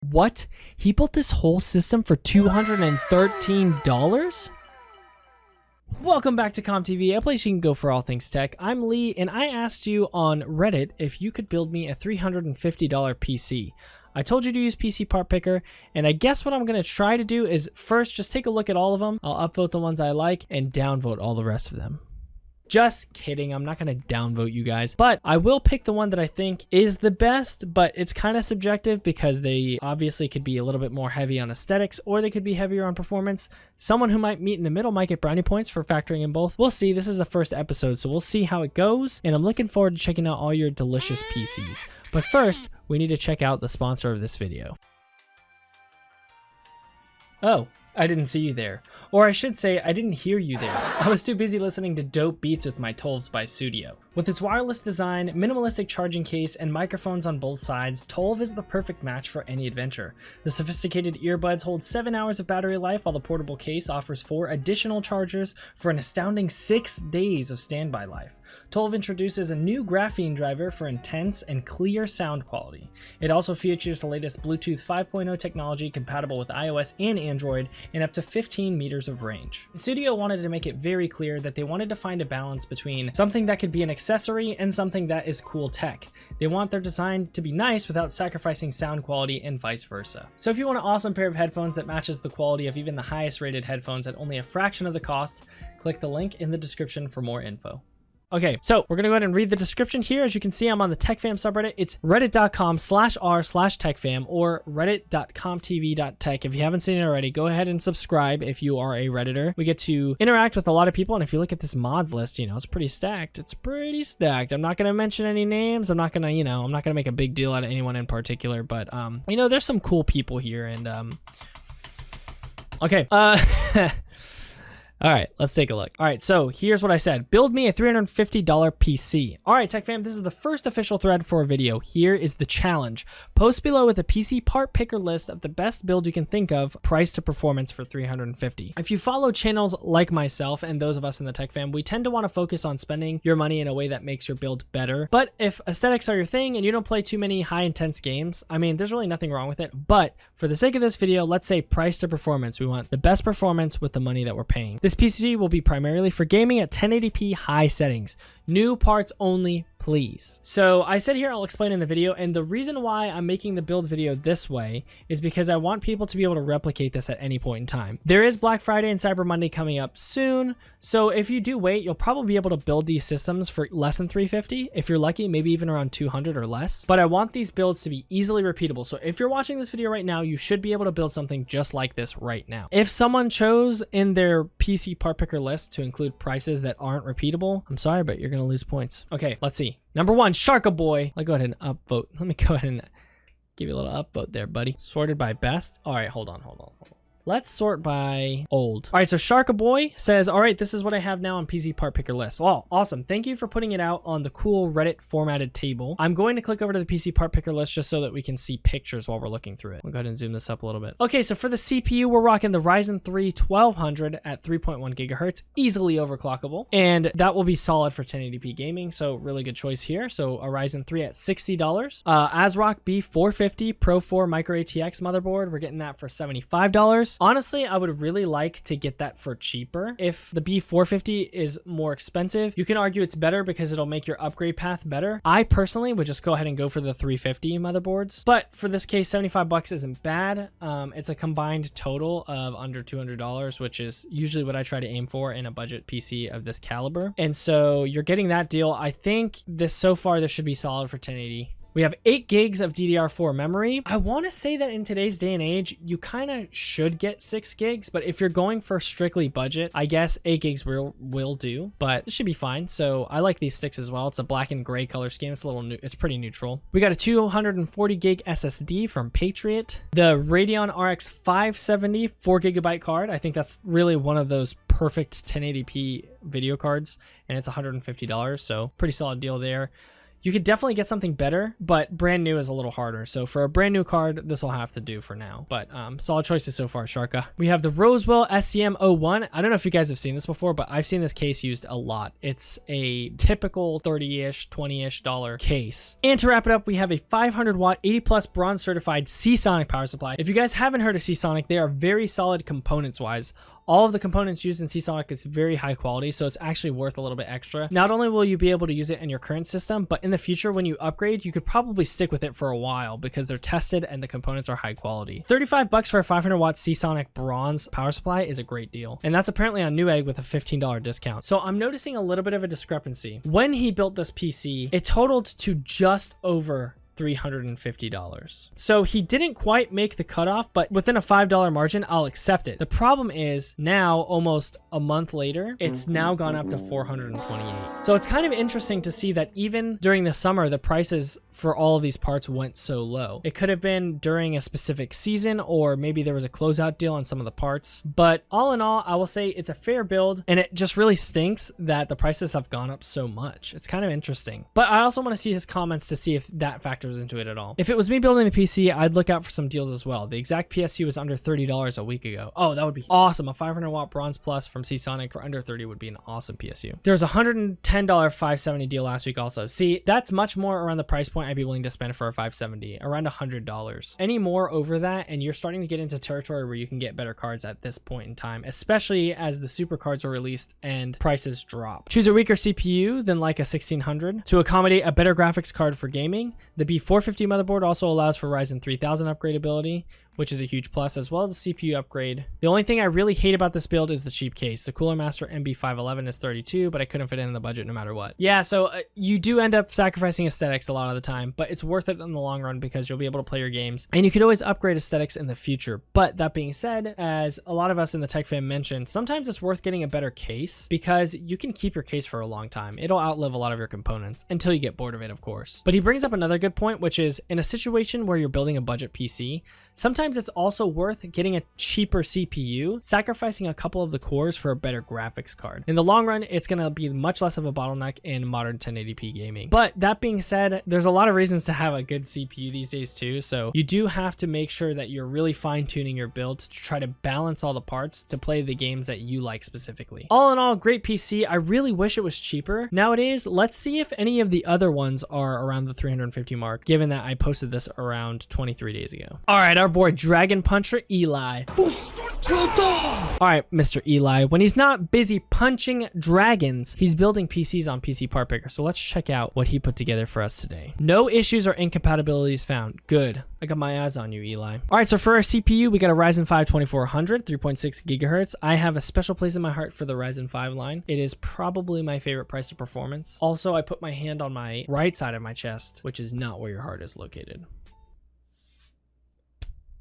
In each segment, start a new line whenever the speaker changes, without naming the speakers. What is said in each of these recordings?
What? He built this whole system for $213? Welcome back to comptv, a place you can go for all things tech. I'm Lee, and I asked you on Reddit if you could build me a $350 PC. I told you to use PC Part Picker, and I guess what I'm going to try to do is first just take a look at all of them. I'll upvote the ones I like and downvote all the rest of them. Just kidding, I'm not going to downvote you guys, but I will pick the one that I think is the best, but it's kind of subjective because they obviously could be a little bit more heavy on aesthetics or they could be heavier on performance. Someone who might meet in the middle might get brownie points for factoring in both. We'll see. This is the first episode, so we'll see how it goes, and I'm looking forward to checking out all your delicious PCs. But first, we need to check out the sponsor of this video. Oh, I didn't see you there. Or I should say, I didn't hear you there. I was too busy listening to dope beats with my 12s by Studio. With its wireless design, minimalistic charging case, and microphones on both sides, Tolv is the perfect match for any adventure. The sophisticated earbuds hold 7 hours of battery life, while the portable case offers 4 additional chargers for an astounding 6 days of standby life. Tolv introduces a new graphene driver for intense and clear sound quality. It also features the latest Bluetooth 5.0 technology compatible with iOS and Android and up to 15 meters of range. Studio wanted to make it very clear that they wanted to find a balance between something that could be an accessory and something that is cool tech. They want their design to be nice without sacrificing sound quality and vice versa. So if you want an awesome pair of headphones that matches the quality of even the highest rated headphones at only a fraction of the cost, click the link in the description for more info. Okay, so we're gonna go ahead and read the description here. As you can see, I'm on the TechFam subreddit. It's reddit.com/r/techfam or reddit.comptv.tech. If you haven't seen it already, go ahead and subscribe if you are a Redditor. We get to interact with a lot of people, and if you look at this mods list, you know, it's pretty stacked. It's pretty stacked. I'm not gonna mention any names. I'm not gonna make a big deal out of anyone in particular, but there's some cool people here, and okay. All right, let's take a look. All right, so here's what I said. Build me a $350 PC. All right, Tech Fam, this is the first official thread for a video. Here is the challenge. Post below with a PC part picker list of the best build you can think of, price to performance for $350. If you follow channels like myself and those of us in the Tech Fam, we tend to want to focus on spending your money in a way that makes your build better. But if aesthetics are your thing and you don't play too many high intense games, I mean, there's really nothing wrong with it. But for the sake of this video, let's say price to performance. We want the best performance with the money that we're paying. This PC will be primarily for gaming at 1080p high settings. New parts only, please. So I said here, I'll explain in the video, and the reason why I'm making the build video this way is because I want people to be able to replicate this at any point in time. There is Black Friday and Cyber Monday coming up soon, so if you do wait, you'll probably be able to build these systems for less than $350. If you're lucky, maybe even around $200 or less. But I want these builds to be easily repeatable. So if you're watching this video right now, you should be able to build something just like this right now. If someone chose in their PC part picker list to include prices that aren't repeatable, I'm sorry, but you're gonna lose points. Okay, let's see. Number 1, Sharka Boy. Let's go ahead and upvote. Let me go ahead and give you a little upvote there, buddy. Sorted by best. All right, hold on. Let's sort by old. All right, so Sharka Boy says, all right, this is what I have now on PC part picker list. Well, awesome. Thank you for putting it out on the cool Reddit formatted table. I'm going to click over to the PC part picker list just so that we can see pictures while we're looking through it. We'll go ahead and zoom this up a little bit. Okay, so for the CPU, we're rocking the Ryzen 3 1200 at 3.1 gigahertz, easily overclockable. And that will be solid for 1080p gaming, so really good choice here. So a Ryzen 3 at $60. ASRock B450 Pro 4 Micro ATX motherboard, we're getting that for $75. Honestly, I would really like to get that for cheaper. If the B450 is more expensive, you can argue it's better because it'll make your upgrade path better. I personally would just go ahead and go for the 350 motherboards. But for this case, 75 bucks isn't bad. It's a combined total of under $200, which is usually what I try to aim for in a budget PC of this caliber. And so you're getting that deal. I think so far this should be solid for 1080. We have 8 gigs of DDR4 memory. I want to say that in today's day and age, you kind of should get 6 gigs, but if you're going for strictly budget, I guess 8 gigs will do, but it should be fine. So I like these sticks as well. It's a black and gray color scheme. It's it's pretty neutral. We got a 240 gig SSD from Patriot. The Radeon RX 570 4GB card. I think that's really one of those perfect 1080p video cards, and it's $150, so pretty solid deal there. You could definitely get something better, but brand new is a little harder. So for a brand new card, this will have to do for now. But solid choices so far, Sharka. We have the Rosewell SCM-01. I don't know if you guys have seen this before, but I've seen this case used a lot. It's a typical 30-ish, 20-ish dollar case. And to wrap it up, we have a 500 watt, 80 plus bronze certified Seasonic power supply. If you guys haven't heard of Seasonic, they are very solid components wise. All of the components used in Seasonic is very high quality, so it's actually worth a little bit extra. Not only will you be able to use it in your current system, but in the future when you upgrade, you could probably stick with it for a while because they're tested and the components are high quality. 35 bucks for a 500 watt Seasonic bronze power supply is a great deal. And that's apparently on Newegg with a $15 discount. So I'm noticing a little bit of a discrepancy. When he built this PC, it totaled to just over $350. So he didn't quite make the cutoff, but within a $5 margin, I'll accept it. The problem is now, almost a month later, it's now gone up to $428. So it's kind of interesting to see that even during the summer, the prices for all of these parts went so low. It could have been during a specific season, or maybe there was a closeout deal on some of the parts. But all in all, I will say it's a fair build, and it just really stinks that the prices have gone up so much. It's kind of interesting. But I also want to see his comments to see if that factors into it at all. If it was me building the PC, I'd look out for some deals as well. The exact PSU was under $30 a week ago. Oh, that would be awesome. A 500 watt bronze plus from Seasonic for under 30 would be an awesome PSU. There was a $110 570 deal last week also. See, that's much more around the price point I'd be willing to spend for a 570, around $100. Any more over that, and you're starting to get into territory where you can get better cards at this point in time, especially as the super cards are released and prices drop. Choose a weaker CPU than like a 1600 to accommodate a better graphics card for gaming. The B450 motherboard also allows for Ryzen 3000 upgradability, which is a huge plus, as well as a CPU upgrade. The only thing I really hate about this build is the cheap case. The Cooler Master MB511 is 32, but I couldn't fit it in the budget no matter what. Yeah, so you do end up sacrificing aesthetics a lot of the time, but it's worth it in the long run because you'll be able to play your games, and you could always upgrade aesthetics in the future. But that being said, as a lot of us in the tech fam mentioned, sometimes it's worth getting a better case because you can keep your case for a long time. It'll outlive a lot of your components until you get bored of it, of course. But he brings up another good point, which is in a situation where you're building a budget PC, sometimes it's also worth getting a cheaper CPU, sacrificing a couple of the cores for a better graphics card. In the long run, it's going to be much less of a bottleneck in modern 1080p gaming. But that being said, there's a lot of reasons to have a good CPU these days too, so you do have to make sure that you're really fine-tuning your build to try to balance all the parts to play the games that you like specifically. All in all, great PC. I really wish it was cheaper. Nowadays, let's see if any of the other ones are around the 350 mark, given that I posted this around 23 days ago. All right, our boy Dragon Puncher Eli. All right, Mr. Eli, when he's not busy punching dragons, he's building PCs on PC Part Picker. So let's check out what he put together for us today. No issues or incompatibilities found. Good. I got my eyes on you, Eli. All right, so for our CPU, we got a Ryzen 5 2400, 3.6 gigahertz. I have a special place in my heart for the Ryzen 5 line. It is probably my favorite price to performance. Also, I put my hand on my right side of my chest, which is not where your heart is located.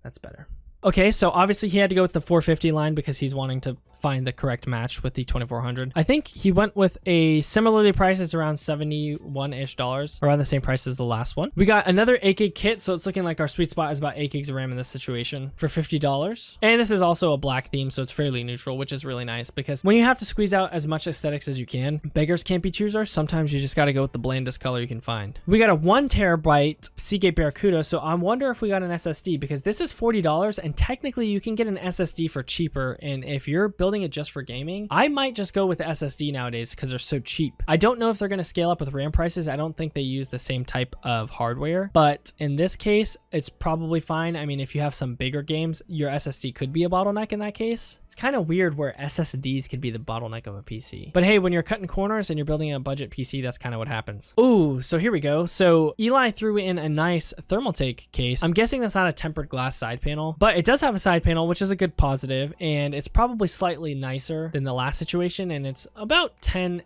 That's better. Okay, so obviously he had to go with the 450 line because he's wanting to find the correct match with the 2400. I think he went with a similarly priced, it's around $71-ish, around the same price as the last one. We got another 8 gig kit, so it's looking like our sweet spot is about 8 gigs of RAM in this situation for $50. And this is also a black theme, so it's fairly neutral, which is really nice because when you have to squeeze out as much aesthetics as you can, beggars can't be choosers. Sometimes you just got to go with the blandest color you can find. We got a 1 terabyte Seagate Barracuda, so I wonder if we got an SSD because this is $40 and technically you can get an SSD for cheaper, and if you're building it just for gaming, I might just go with the SSD nowadays because they're so cheap. I don't know if they're going to scale up with RAM prices. I don't think they use the same type of hardware, but in this case, it's probably fine. I mean, if you have some bigger games, your SSD could be a bottleneck in that case. It's kind of weird where SSDs could be the bottleneck of a PC. But hey, when you're cutting corners and you're building a budget PC, that's kind of what happens. Ooh, so here we go. So Eli threw in a nice Thermaltake case. I'm guessing that's not a tempered glass side panel, but it does have a side panel, which is a good positive, and it's probably slightly nicer than the last situation, and it's about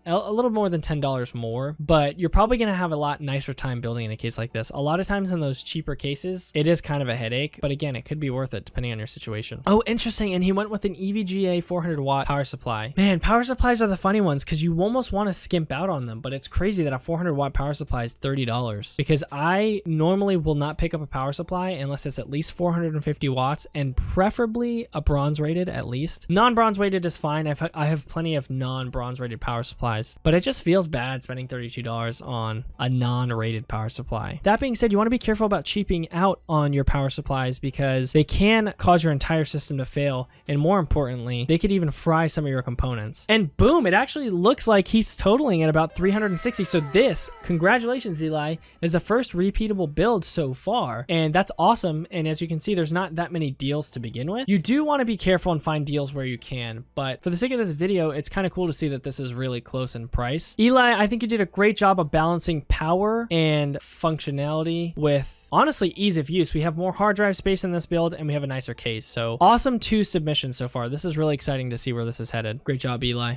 a little more than $10 more, but you're probably going to have a lot nicer time building in a case like this. A lot of times in those cheaper cases, it is kind of a headache, but again, it could be worth it depending on your situation. Oh, interesting, and he went with an EV EVGA 400 watt power supply. Man, power supplies are the funny ones because you almost want to skimp out on them, but it's crazy that a 400 watt power supply is $30 because I normally will not pick up a power supply unless it's at least 450 watts and preferably a bronze rated at least. Non-bronze rated is fine. I have plenty of non-bronze rated power supplies, but it just feels bad spending $32 on a non-rated power supply. That being said, you want to be careful about cheaping out on your power supplies because they can cause your entire system to fail, and more importantly, they could even fry some of your components. And boom, it actually looks like he's totaling at about 360. So this, congratulations Eli, is the first repeatable build so far, and that's awesome. And as you can see, there's not that many deals to begin with. You do want to be careful and find deals where you can, but for the sake of this video, it's kind of cool to see that this is really close in price. Eli, I think you did a great job of balancing power and functionality with, honestly, ease of use. We have more hard drive space in this build and we have a nicer case. So awesome 2 submissions so far. This is really exciting to see where this is headed. Great job, Eli.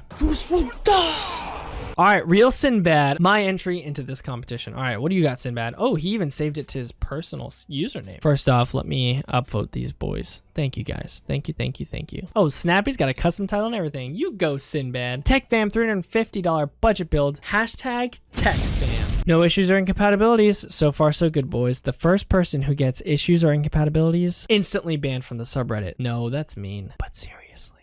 All right, Real Sinbad, my entry into this competition. All right, what do you got, Sinbad? Oh, he even saved it to his personal username. First off, let me upvote these boys. Thank you, guys. Thank you, thank you, thank you. Oh, Snappy's got a custom title and everything. You go, Sinbad. TechFam, $350 budget build. Hashtag TechFam. No issues or incompatibilities. So far, so good, boys. The first person who gets issues or incompatibilities, instantly banned from the subreddit. No, that's mean, but seriously.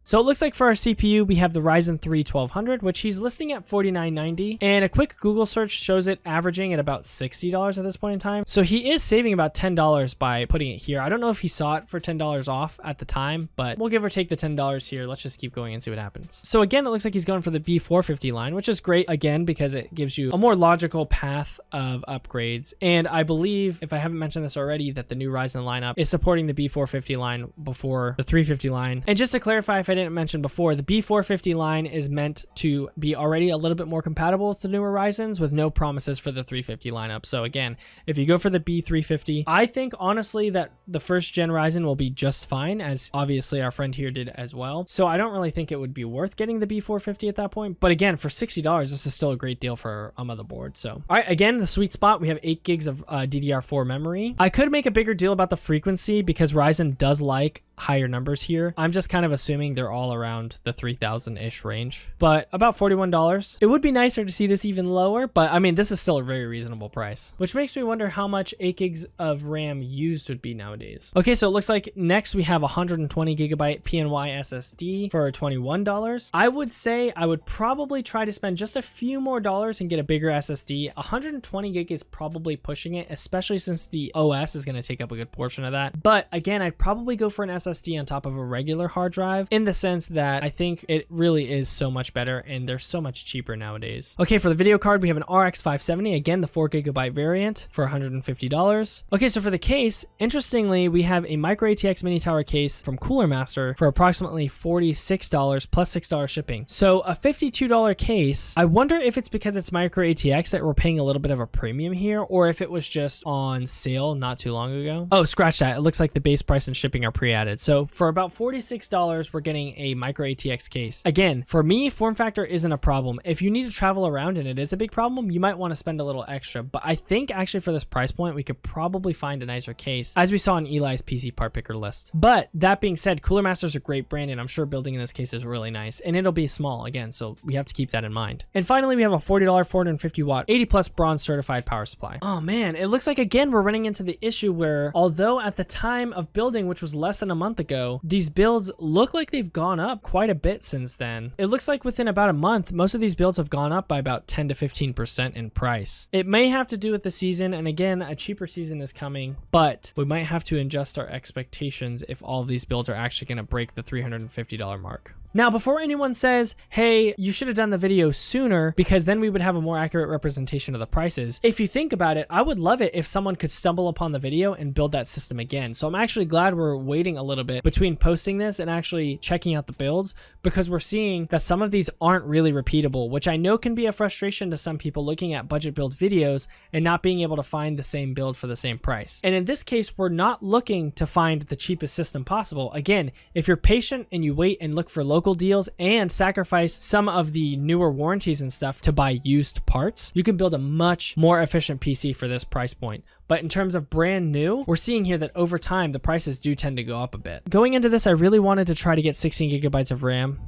So it looks like for our CPU, we have the Ryzen 3 1200, which he's listing at $49.90. And a quick Google search shows it averaging at about $60 at this point in time. So he is saving about $10 by putting it here. I don't know if he saw it for $10 off at the time, but we'll give or take the $10 here. Let's just keep going and see what happens. So again, it looks like he's going for the B450 line, which is great again, because it gives you a more logical path of upgrades. And I believe, if I haven't mentioned this already, that the new Ryzen lineup is supporting the B450 line before the 350 line. And just to clarify, if I didn't mention before, the B450 line is meant to be already a little bit more compatible with the newer Ryzens with no promises for the 350 lineup. So again, if you go for the B350, I think honestly that the first gen Ryzen will be just fine, as obviously our friend here did as well. So I don't really think it would be worth getting the B450 at that point. But again, for $60, this is still a great deal for a motherboard. So all right, again, the sweet spot, we have 8 gigs of DDR4 memory. I could make a bigger deal about the frequency because Ryzen does like higher numbers here. I'm just kind of assuming they're all around the 3,000-ish range, but about $41. It would be nicer to see this even lower, but I mean, this is still a very reasonable price, which makes me wonder how much 8 gigs of RAM used would be nowadays. Okay, so it looks like next we have 120 gigabyte PNY SSD for $21. I would say I would probably try to spend just a few more dollars and get a bigger SSD. 120 gig is probably pushing it, especially since the OS is going to take up a good portion of that. But again, I'd probably go for an SSD on top of a regular hard drive, in the sense that I think it really is so much better and they're so much cheaper nowadays. Okay, for the video card, we have an RX 570, again, the 4 gigabyte variant for $150. Okay, so for the case, interestingly, we have a micro ATX mini tower case from Cooler Master for approximately $46 plus $6 shipping. So a $52 case. I wonder if it's because it's micro ATX that we're paying a little bit of a premium here, or if it was just on sale not too long ago. Oh, scratch that. It looks like the base price and shipping are pre-added. So for about $46, we're getting a micro ATX case. Again, for me, form factor isn't a problem. If you need to travel around and it is a big problem, you might want to spend a little extra. But I think actually for this price point, we could probably find a nicer case, as we saw in Eli's PC part picker list. But that being said, Cooler Master's a great brand, and I'm sure building in this case is really nice, and it'll be small again, so we have to keep that in mind. And finally, we have a $40 450 watt 80 plus bronze certified power supply. Oh man, it looks like again we're running into the issue where, although at the time of building, which was less than a month ago, these builds look like they've gone up quite a bit since then. It looks like within about a month, most of these builds have gone up by about 10 to 15% in price. It may have to do with the season, and again, a cheaper season is coming, but we might have to adjust our expectations if all of these builds are actually going to break the $350 mark. Now, before anyone says, hey, you should have done the video sooner because then we would have a more accurate representation of the prices. If you think about it, I would love it if someone could stumble upon the video and build that system again. So I'm actually glad we're waiting a little bit between posting this and actually checking out the builds, because we're seeing that some of these aren't really repeatable, which I know can be a frustration to some people looking at budget build videos and not being able to find the same build for the same price. And in this case, we're not looking to find the cheapest system possible. Again, if you're patient and you wait and look for local local deals and sacrifice some of the newer warranties and stuff to buy used parts, you can build a much more efficient PC for this price point. But in terms of brand new, we're seeing here that over time, the prices do tend to go up a bit. Going into this, I really wanted to try to get 16 gigabytes of RAM.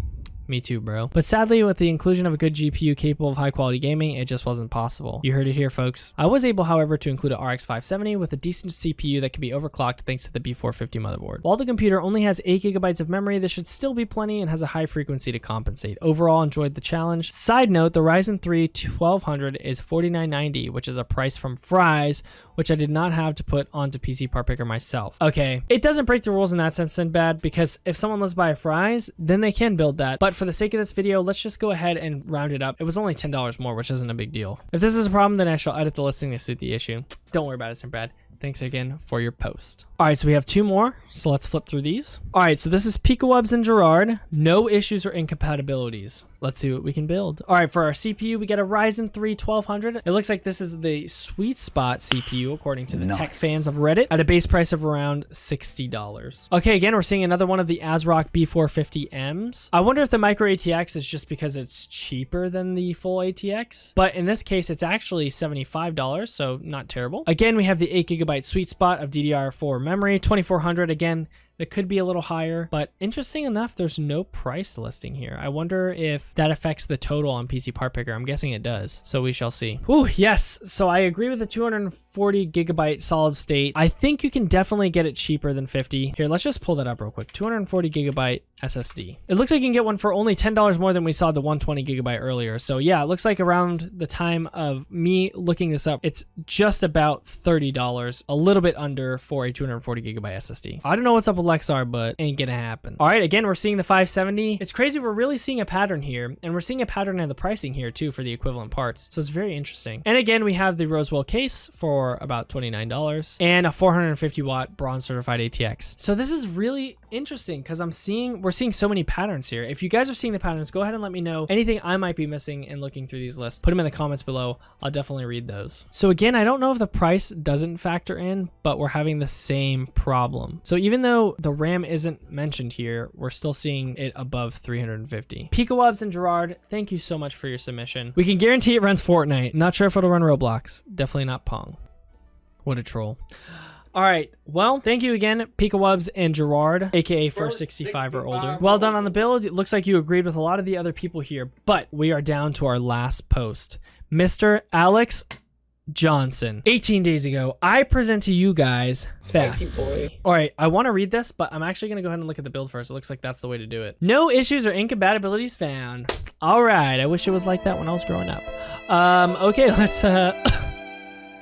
Me too, bro. But sadly, with the inclusion of a good GPU capable of high quality gaming, it just wasn't possible. You heard it here, folks. I was able, however, to include a RX 570 with a decent CPU that can be overclocked thanks to the B450 motherboard. While the computer only has 8 gigabytes of memory, this should still be plenty and has a high frequency to compensate. Overall, enjoyed the challenge. Side note, the Ryzen 3 1200 is $49.90, which is a price from Fry's, which I did not have to put onto PC Part Picker myself. Okay, it doesn't break the rules in that sense, Sinbad, because if someone lives by a Fry's, then they can build that. But for the sake of this video, let's just go ahead and round it up. It was only $10 more, which isn't a big deal. If this is a problem, then I shall edit the listing to suit the issue. Don't worry about it, Sinbad. Thanks again for your post. All right, so we have 2 more, so let's flip through these. All right, so this is Pikawubs and Gerard. No issues or incompatibilities. Let's see what we can build. All right, for our CPU, we get a Ryzen 3 1200. It looks like this is the sweet spot CPU, according to the tech fans of Reddit, at a base price of around $60. Okay, again, we're seeing another one of the ASRock B450Ms. I wonder if the micro ATX is just because it's cheaper than the full ATX, but in this case, it's actually $75, so not terrible. Again, we have the 8 gigabyte sweet spot of DDR4 memory, 2400. Again, that could be a little higher, but interesting enough, there's no price listing here. I wonder if that affects the total on PC Part Picker. I'm guessing it does, so we shall see. Ooh, yes. So I agree with the 240 gigabyte solid state. I think you can definitely get it cheaper than 50. Here, let's just pull that up real quick. 240 gigabyte SSD. It looks like you can get one for only $10 more than we saw the 120 gigabyte earlier. So yeah, it looks like around the time of me looking this up, it's just about $30, a little bit under for a 240 gigabyte SSD. I don't know what's up with Lexar, but ain't gonna happen. All right, again, we're seeing the 570. It's crazy. We're really seeing a pattern here, and we're seeing a pattern in the pricing here too for the equivalent parts. So it's very interesting. And again, we have the Roswell case for about $29 and a 450 watt bronze certified ATX. So this is really interesting because we're seeing so many patterns here. If you guys are seeing the patterns, go ahead and let me know anything I might be missing in looking through these lists. Put them in the comments below. I'll definitely read those. So again, I don't know if the price doesn't factor in, but we're having the same problem. So even though the RAM isn't mentioned here, we're still seeing it above 350. Pikawubs and Gerard, thank you so much for your submission. We can guarantee it runs Fortnite. Not sure if it'll run Roblox. Definitely not Pong. What a troll. All right, well, thank you again, Pikawubs and Gerard, aka First 65 or older. Well done on the build. It looks like you agreed with a lot of the other people here, but we are down to our last post. Mr. Alex Johnson. 18 days ago, I present to you guys fast. All right, I want to read this, but I'm actually going to go ahead and look at the build first. It looks like that's the way to do it. No issues or incompatibilities found. All right, I wish it was like that when I was growing up. Okay, let's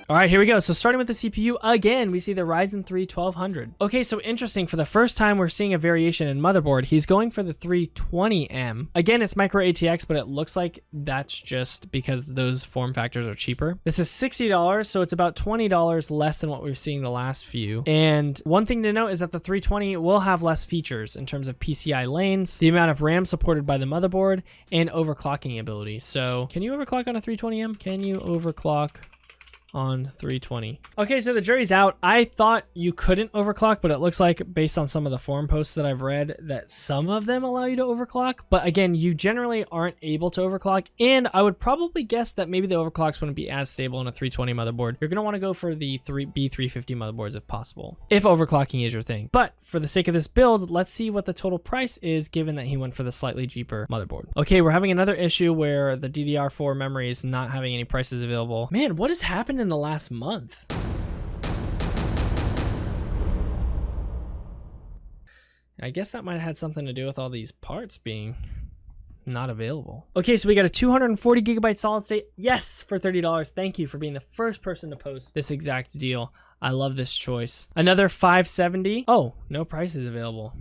all right, here we go. So starting with the CPU, again, we see the Ryzen 3 1200. Okay, so interesting. For the first time, we're seeing a variation in motherboard. He's going for the 320M. Again, it's micro ATX, but it looks like that's just because those form factors are cheaper. This is $60, so it's about $20 less than what we were seeing the last few. And one thing to note is that the 320 will have less features in terms of PCI lanes, the amount of RAM supported by the motherboard, and overclocking ability. So can you overclock on a 320M? Can you overclock on 320? Okay, so the jury's out. I thought you couldn't overclock, but it looks like based on some of the forum posts that I've read that some of them allow you to overclock. But again, you generally aren't able to overclock, and I would probably guess that maybe the overclocks wouldn't be as stable on a 320 motherboard. You're gonna want to go for the B350 motherboards if possible, if overclocking is your thing. But for the sake of this build, let's see what the total price is given that he went for the slightly cheaper motherboard. Okay, we're having another issue where the DDR4 memory is not having any prices available. Man, what has happened in the last month? I guess that might have had something to do with all these parts being not available. Okay, so we got a 240 gigabyte solid state. Yes, for $30. Thank you for being the first person to post this exact deal. I love this choice. Another 570. Oh, no prices available.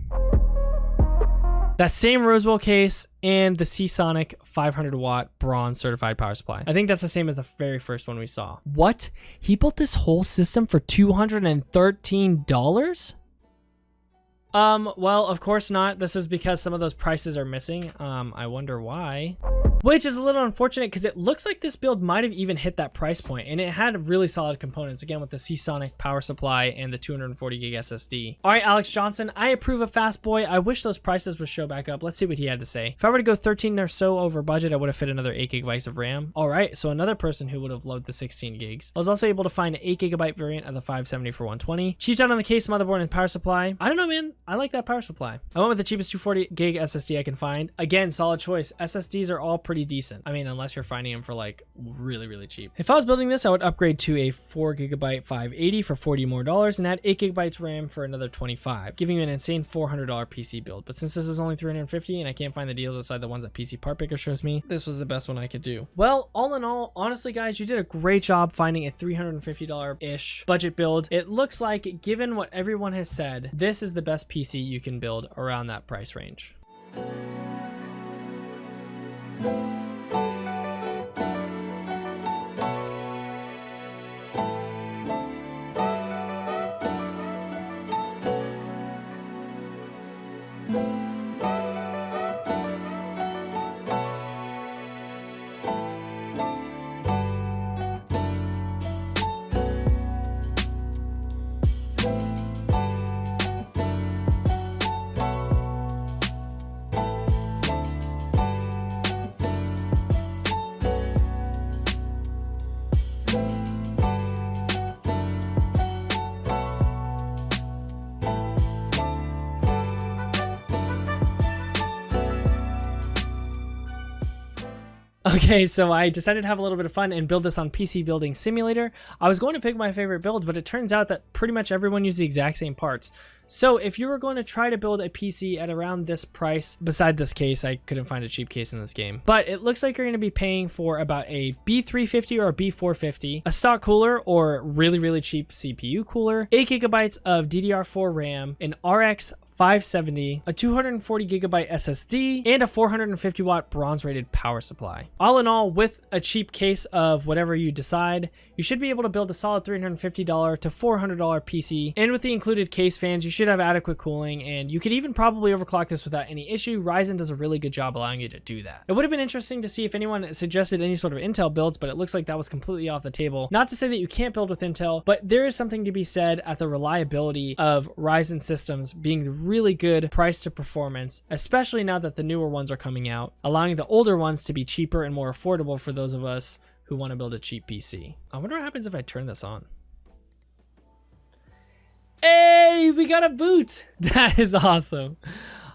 That same Roswell case and the Seasonic 500 watt bronze certified power supply. I think that's the same as the very first one we saw. What? He built this whole system for $213? Well, of course not. This is because some of those prices are missing. I wonder why. Which is a little unfortunate because it looks like this build might have even hit that price point, and it had really solid components, again with the Seasonic power supply and the 240 gig SSD. All right, Alex Johnson, I approve of Fast Boy. I wish those prices would show back up. Let's see what he had to say. If I were to go 13 or so over budget, I would have fit another 8 gigabytes of RAM. All right, so another person who would have loaded the 16 gigs. I was also able to find an 8 gigabyte variant of the 570 for 120. Cheaped out on the case, motherboard, and power supply. I don't know, man. I like that power supply. I went with the cheapest 240 gig SSD I can find. Again, solid choice. SSDs are all pretty decent. I mean, unless you're finding them for like really cheap. If I was building this, I would upgrade to a 4 gigabyte 580 for $40 more and add 8 gigabytes RAM for another 25, giving you an insane $400 PC build. But since this is only 350 and I can't find the deals outside the ones that PC Part Picker shows me, this was the best one I could do. Well, all in all, honestly guys, you did a great job finding a $350-ish budget build. It looks like, given what everyone has said, this is the best PC you can build around that price range. Okay, so I decided to have a little bit of fun and build this on PC Building Simulator. I was going to pick my favorite build, but it turns out that pretty much everyone used the exact same parts. So if you were going to try to build a PC at around this price, beside this case, I couldn't find a cheap case in this game, but it looks like you're going to be paying for about a B350 or a B450, a stock cooler or really cheap CPU cooler, 8 gigabytes of DDR4 RAM, an RX 570, a 240 gigabyte SSD, and a 450 watt bronze rated power supply. All in all, with a cheap case of whatever you decide, you should be able to build a solid $350 to $400 PC, and with the included case fans, you should have adequate cooling, and you could even probably overclock this without any issue. Ryzen does a really good job allowing you to do that. It would have been interesting to see if anyone suggested any sort of Intel builds, but it looks like that was completely off the table. Not to say that you can't build with Intel, but there is something to be said at the reliability of Ryzen systems being really good price to performance, especially now that the newer ones are coming out, allowing the older ones to be cheaper and more affordable for those of us who want to build a cheap PC. I wonder what happens if I turn this on. Hey, we got a boot. That is awesome.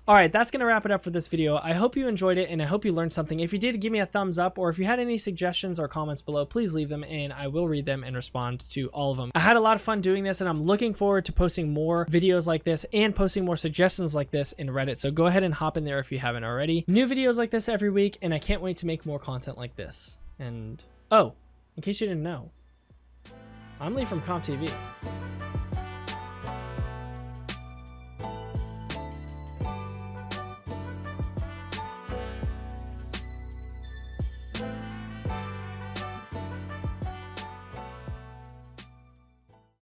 All right, that's going to wrap it up for this video. I hope you enjoyed it, and I hope you learned something. If you did, give me a thumbs up, or if you had any suggestions or comments below, please leave them, and I will read them and respond to all of them. I had a lot of fun doing this, and I'm looking forward to posting more videos like this and posting more suggestions like this in Reddit, so go ahead and hop in there if you haven't already. New videos like this every week, and I can't wait to make more content like this. And, oh, in case you didn't know, I'm Lee from comptv.